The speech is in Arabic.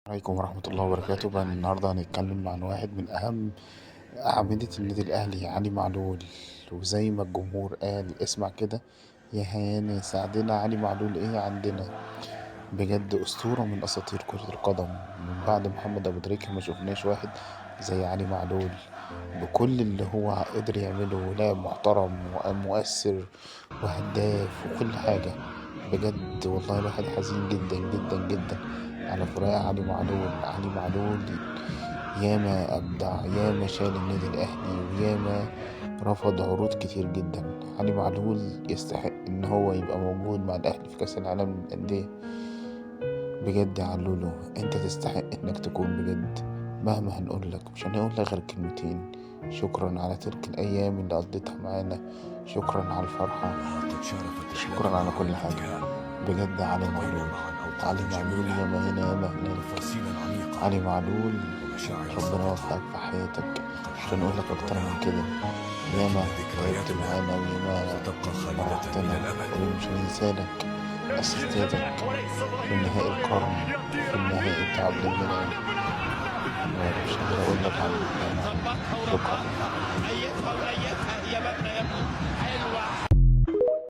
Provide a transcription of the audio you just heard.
عليكم ورحمة الله وبركاته. بقى النهاردة هنتكلم عن واحد من أهم أعمدة النادي الأهلي، علي معلول. وزي ما الجمهور قال اسمع كده يا هاني ساعدنا علي معلول إيه عندنا. بجد أسطورة من أساطير كرة القدم. من بعد محمد أبو تريكة ما شفناش واحد زي علي معلول بكل اللي هو قدر يعمله. لاعب محترم ومؤثر وهداف وكل حاجة. بجد والله الواحد حزين جدا جدا جدا على فراق علي معلول. علي معلول ياما أبدع، ياما شال النادي الأهلي، وياما رفض عروض كتير جدا. علي معلول يستحق إن هو يبقى موجود مع الأهلي في كأس العالم للأندية. بجد يا علولو أنت تستحق إنك تكون بجد. مهما هنقولك مش هنقولك غير كلمتين: شكرا على تلك الأيام اللي قضيتها معانا، شكرا على الفرحة، شكرا على كل حاجة. بجد علي معلول، علي معلول ياما هنا ياما هناك. علي معلول ربنا يوفقك في حياتك، مش هنقولك أكتر من كده. ياما تعبت معانا وياما فرحتنا، ومش هننسالك أسيستاتك في النهائي القرن، في النهائي بتاع عبد المنعم. مش قادر أقولك عن شكرا.